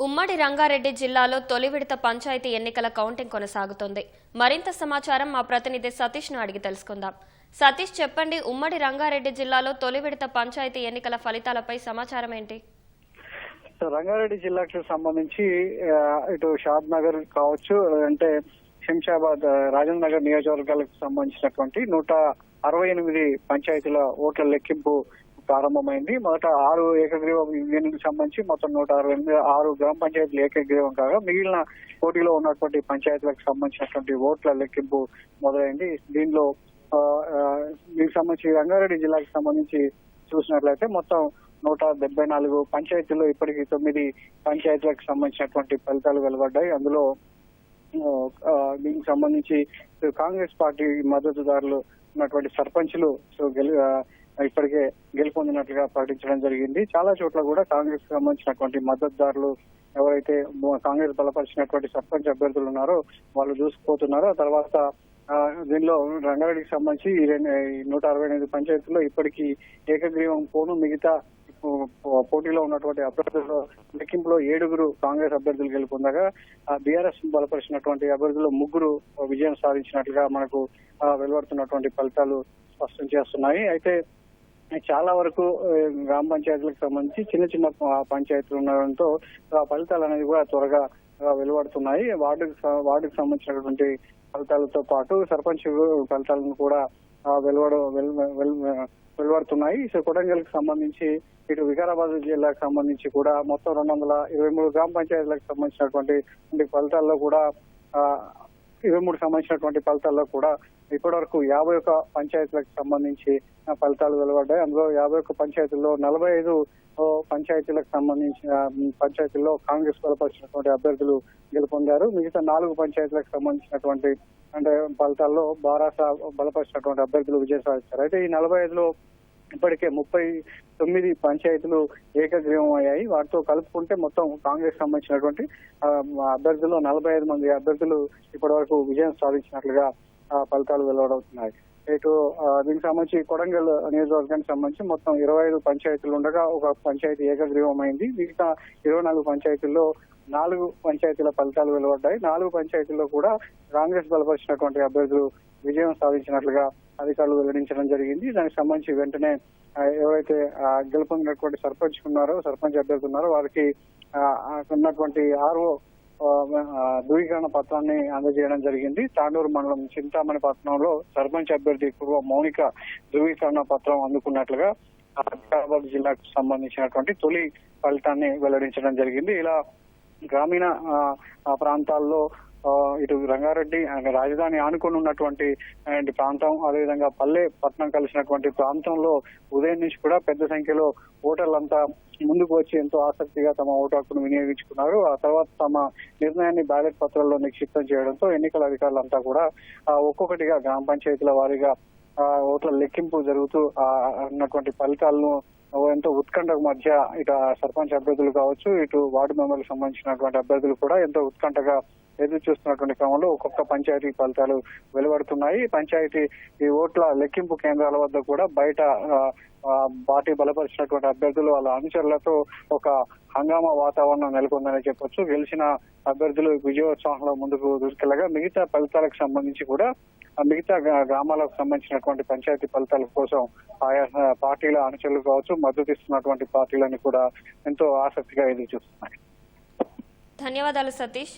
ఉమ్మడి రంగారెడ్డి జిల్లాలో తొలి విడత పంచాయతీ ఎన్నికల కౌంటింగ్ కొనసాగుతోంది. మరింత సమాచారం మా ప్రతినిధి సతీష్ను అడిగి తెలుసుకుందాం. సతీష్, చెప్పండి, ఉమ్మడి రంగారెడ్డి జిల్లాలో తొలి విడత పంచాయతీ ఎన్నికల ఫలితాలపై సమాచారం ఏంటి? రంగారెడ్డి జిల్లాకు సంబంధించి ఇటు షాద్ నగర్ కావచ్చు, అంటే శంషాబాద్, రాజేంద్ర నగర్ నియోజకవర్గాలకు సంబంధించినటువంటి 168 పంచాయతీల ఓట్ల లెక్కింపు ప్రారంభమైంది. మొదట 6 ఏకగ్రీవ యూనియన్లకు సంబంధించి మొత్తం 168 గ్రామ పంచాయతీలు ఏకగ్రీవం కాగా మిగిలిన పోటీలో ఉన్నటువంటి పంచాయతీలకు సంబంధించినటువంటి ఓట్ల లెక్కింపు మొదలైంది. దీనిలో దీనికి సంబంధించి రంగారెడ్డి జిల్లాకు సంబంధించి చూసినట్లయితే మొత్తం 174 పంచాయతీల్లో ఇప్పటికీ 9 పంచాయతీలకు సంబంధించినటువంటి ఫలితాలు వెలువడ్డాయి. అందులో దీనికి సంబంధించి కాంగ్రెస్ పార్టీ మద్దతుదారులు ఉన్నటువంటి సర్పంచ్లు ఇప్పటికే గెలుపొందినట్లుగా ప్రకటించడం జరిగింది. చాలా చోట్ల కూడా కాంగ్రెస్ కు సంబంధించినటువంటి మద్దతుదారులు ఎవరైతే కాంగ్రెస్ బలపరిచినటువంటి సర్పంచ్ అభ్యర్థులు ఉన్నారో వాళ్ళు దూసుకుపోతున్నారు. ఆ తర్వాత దీనిలో రంగారెడ్డికి సంబంధించి 168 పంచాయతీల్లో ఇప్పటికీ ఏకగ్రీవం పోను మిగతా పోటీలో ఉన్నటువంటి అభ్యర్థుల లెక్కింపులో 7 కాంగ్రెస్ అభ్యర్థులు గెలుపొందగా బీఆర్ఎస్ బలపరిచినటువంటి అభ్యర్థులు 3 విజయం సాధించినట్లుగా మనకు వెలువడుతున్నటువంటి ఫలితాలు స్పష్టం చేస్తున్నాయి. అయితే చాలా వరకు గ్రామ పంచాయతీలకు సంబంధించి చిన్న పంచాయతీలు ఉండడంతో ఫలితాలు అనేది కూడా త్వరగా వెలువడుతున్నాయి. వార్డుకు సంబంధించినటువంటి ఫలితాలతో పాటు సర్పంచ్ ఫలితాలను కూడా వెలువడుతున్నాయి. సో కొడంగల్కి సంబంధించి ఇటు వికారాబాద్ జిల్లాకు సంబంధించి కూడా మొత్తం 223 గ్రామ పంచాయతీలకు సంబంధించినటువంటి ఫలితాల్లో కూడా 23 సంబంధించినటువంటి ఫలితాల్లో కూడా ఇప్పటి వరకు 51 పంచాయతీలకు సంబంధించి ఫలితాలు వెలువడ్డాయి. అందులో 51 పంచాయతీల్లో 45 పంచాయతీలకు సంబంధించిన పంచాయతీల్లో కాంగ్రెస్ బలపరిచినటువంటి అభ్యర్థులు గెలుపొందారు. మిగతా 4 పంచాయతీలకు సంబంధించినటువంటి ఫలితాల్లో బారాస బలపరిచినటువంటి అభ్యర్థులు విజయం సాధిస్తారు. అయితే ఈ 45లో ఇప్పటికే 39 పంచాయతీలు ఏకగ్రీవం అయ్యాయి. వాటితో కలుపుకుంటే మొత్తం కాంగ్రెస్ సంబంధించినటువంటి అభ్యర్థులు 45 మంది అభ్యర్థులు ఇప్పటి వరకు విజయం సాధించినట్లుగా ఫలితాలు వెలువడవుతున్నాయి. ఇటు దీనికి సంబంధించి కొడంగల్ నియోజకవర్గానికి సంబంధించి మొత్తం 25 పంచాయతీలు ఉండగా ఒక పంచాయతీ ఏకగ్రీవం అయింది. మిగతా 24 పంచాయతీల్లో 4 పంచాయతీల ఫలితాలు వెలువడ్డాయి. 4 పంచాయతీల్లో కూడా కాంగ్రెస్ బలపరిచినటువంటి అభ్యర్థులు విజయం సాధించినట్లుగా అధికారులు వెల్లడించడం జరిగింది. దానికి సంబంధించి వెంటనే ఎవరైతే గెలుపొందినటువంటి సర్పంచ్ అభ్యర్థి ఉన్నారో వారికి ఉన్నటువంటి ఆర్ఓ ధృవీకరణ పత్రాన్ని అందజేయడం జరిగింది. తాండూరు మండలం చింతామణి పట్టణంలో సర్పంచ్ అభ్యర్థి పూర్వ మౌనిక ధృవీకరణ పత్రం అందుకున్నట్లుగా వికారాబాద్ జిల్లాకు సంబంధించినటువంటి తొలి ఫలితాన్ని వెల్లడించడం జరిగింది. ఇలా గ్రామీణ ప్రాంతాల్లో ఇటు రంగారెడ్డి రాజధాని ఆనుకొని ఉన్నటువంటి ప్రాంతం, అదేవిధంగా పట్టణం కలిసినటువంటి ప్రాంతంలో ఉదయం నుంచి కూడా పెద్ద సంఖ్యలో ఓటర్లంతా ముందుకు వచ్చి ఎంతో ఆసక్తిగా తమ ఓటు హక్కును వినియోగించుకున్నారు. ఆ తర్వాత తమ నిర్ణయాన్ని బ్యాలెట్ పత్రాల్లో నిక్షిప్తం చేయడంతో ఎన్నికల అధికారులంతా కూడా ఒక్కొక్కటిగా గ్రామ పంచాయతీల వారీగా ఓట్ల లెక్కింపు జరుగుతూ ఉన్నటువంటి ఫలితాలను ఎంతో ఉత్కంఠకు మధ్య ఇటు సర్పంచ్ అభ్యర్థులు కావచ్చు, ఇటు వార్డు మెంబర్లకు సంబంధించినటువంటి అభ్యర్థులు కూడా ఎంతో ఉత్కంఠగా ఎదురు చూస్తున్నటువంటి క్రమంలో ఒక్కొక్క పంచాయతీ ఫలితాలు వెలువడుతున్నాయి. ఈ ఓట్ల లెక్కింపు కేంద్రాల వద్ద కూడా బయట పార్టీ బలపరిచినటువంటి అభ్యర్థులు వాళ్ళ అనుచరులతో ఒక హంగామా వాతావరణం నెలకొందని చెప్పొచ్చు. గెలిచిన అభ్యర్థులు విజయోత్సవంలో ముందుకు దూసుకెళ్లగా మిగతా ఫలితాలకు సంబంధించి కూడా మిగతా గ్రామాలకు సంబంధించినటువంటి పంచాయతీ ఫలితాల కోసం ఆయా పార్టీల అనుచరులు కావచ్చు, మద్దతు ఇస్తున్నటువంటి పార్టీలను కూడా ఎంతో ఆసక్తిగా ఎదురు చూస్తున్నాయి. ధన్యవాదాలు సతీష్.